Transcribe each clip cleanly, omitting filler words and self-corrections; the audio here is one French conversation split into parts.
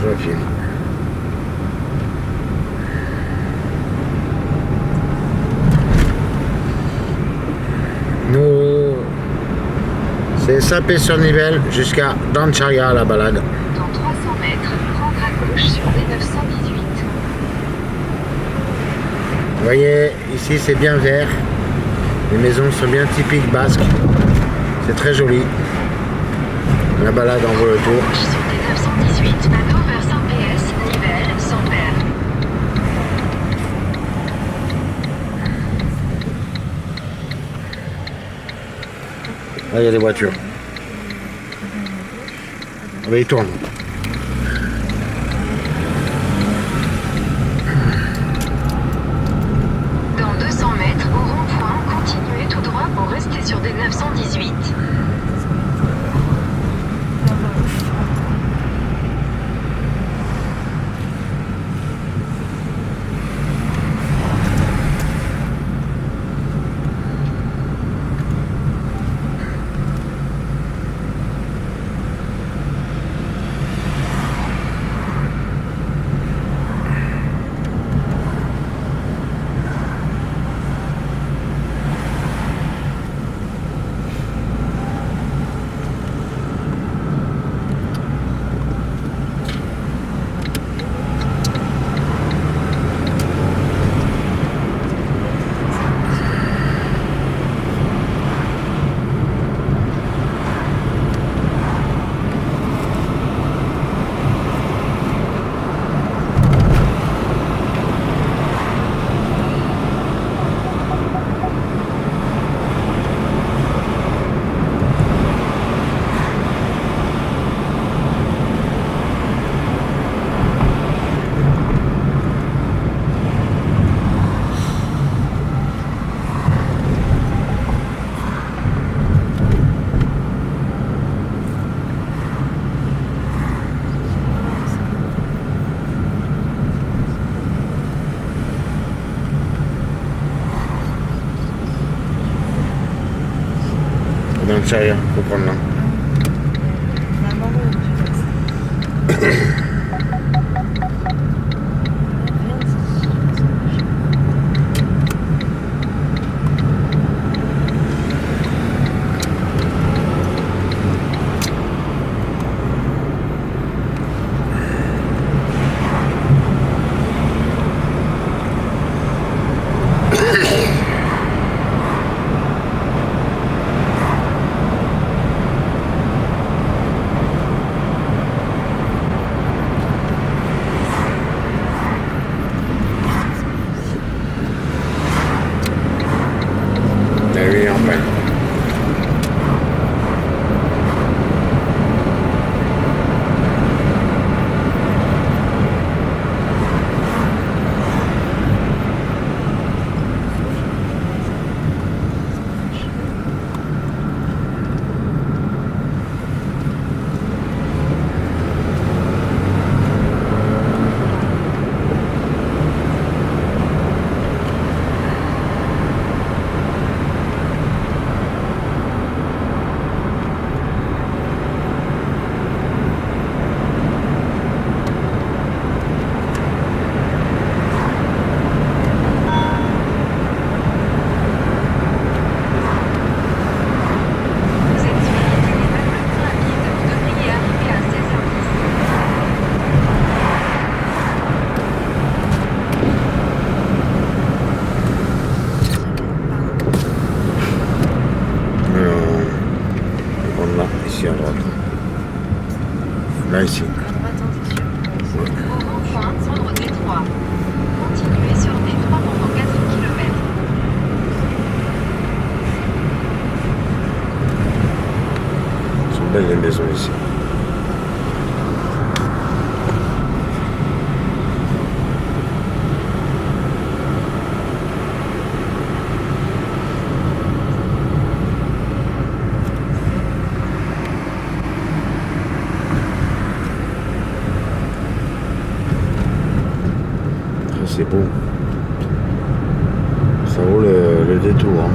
Je filme. Nous, c'est Sapé-sur-Nivelle jusqu'à Dancharia la balade. Dans 300 mètres, prendre à gauche sur D918. Vous voyez, ici c'est bien vert. Les maisons sont bien typiques basques. C'est très joli. La balade en vaut le tour. Sur D918, Nano vers Saint-PS, Nivelles, Saint-Père. Là, il y a des voitures. Ah, mais ils tournent. Dans 200 mètres, au rond-point, continuez tout droit pour rester sur D918. Dancharia, faut prendre là. Ici à droite. Là, ici. Au rond-point, prendre D3. Continuez sur D3 pendant 4 km. Elles sont belles les maisons ici. C'est beau. Ça vaut le détour. Hein.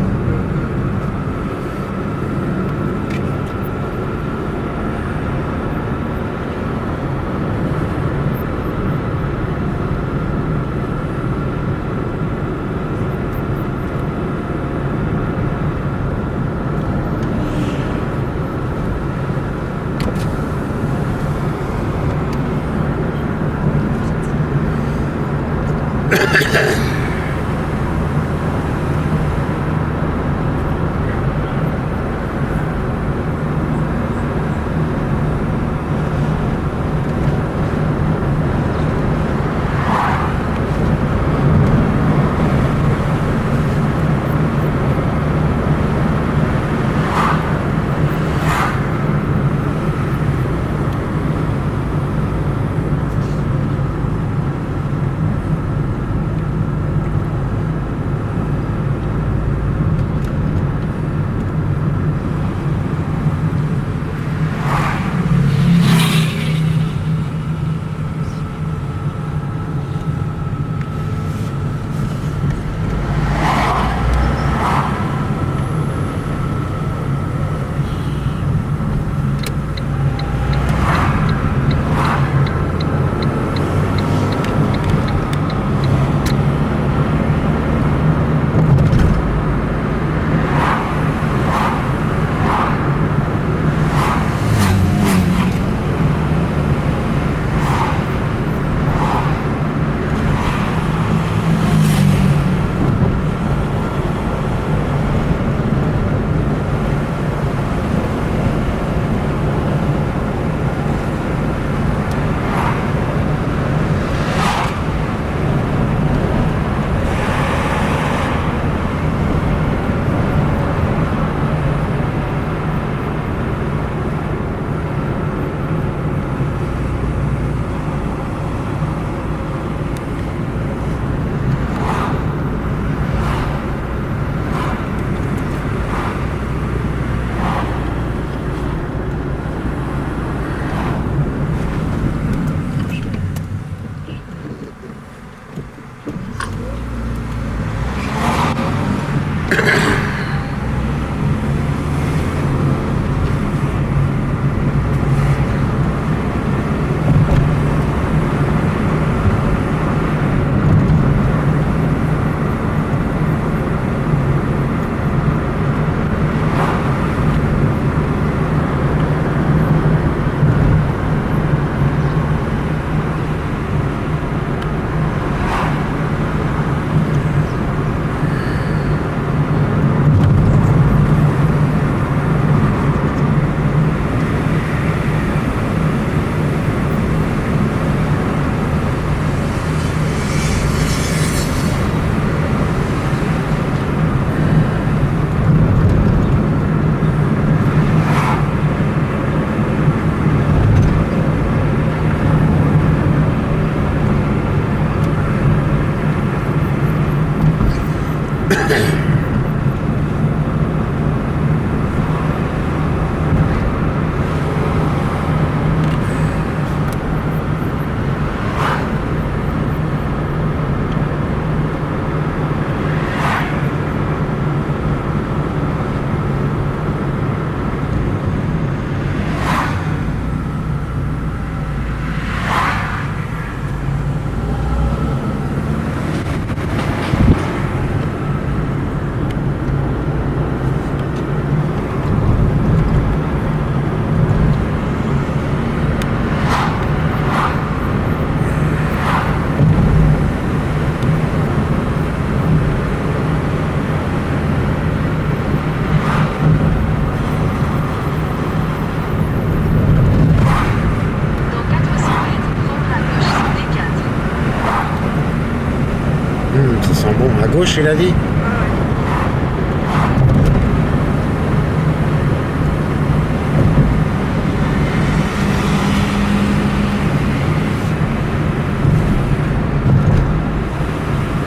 À gauche, il a dit?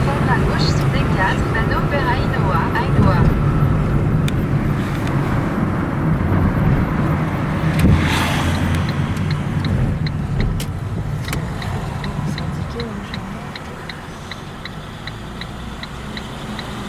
Prendre à gauche sur D4, Nano vers Ainoa, Ainoa. C'est indiqué dans le journal. 1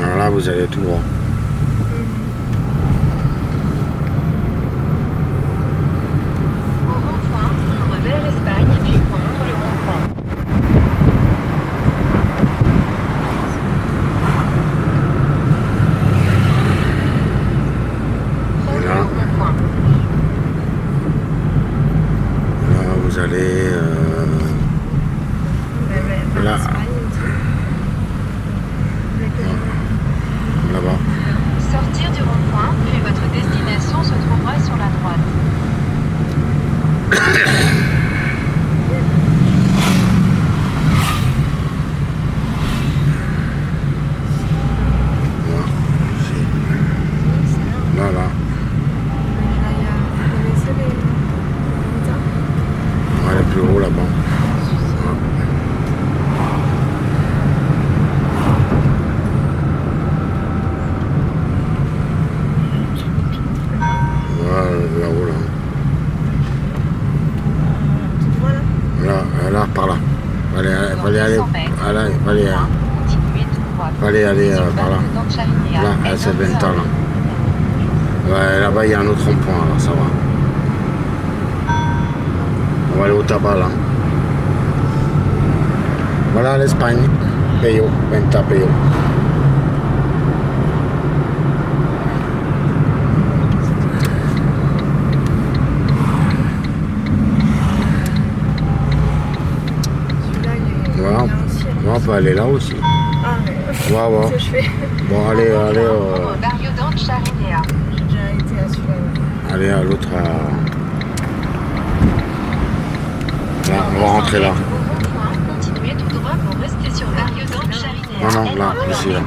Alors là, vous allez tout droit. Au rond-point, tourne vers l'Espagne, puis prendre le rond-point. Prendre Voilà. le rond-point. Là, vous allez là. Là-bas. Sortir du rond-point, puis votre destination se trouvera sur la droite. Voilà. Ici. Là, là. On va aller plus haut là-bas. Voilà, là-haut, là. Là, par là. Fallait aller, Dans fallait aller, 200 mètres, fallait continuez tout droit. aller Sur par là. Barrio d'Ancharinea, Là, et c'est dans Benta, 200 là. Ouais, là-bas, il y a un autre rond-point, alors ça va. On va aller au tabac, là. Voilà l'Espagne. Peyo, Benta Peyo. Voilà, on peut aller là aussi. Ah, mais On va voir. qu'est-ce que je fais? Bon, allez, allez, Au Barrio d'Ancharinea. J'ai déjà été à celui-là. allez à l'autre. Là, on va rentrer là. Au rond-point, continuez tout droit pour rester sur Barrio d'Ancharinea. Non, non, là, ici, là.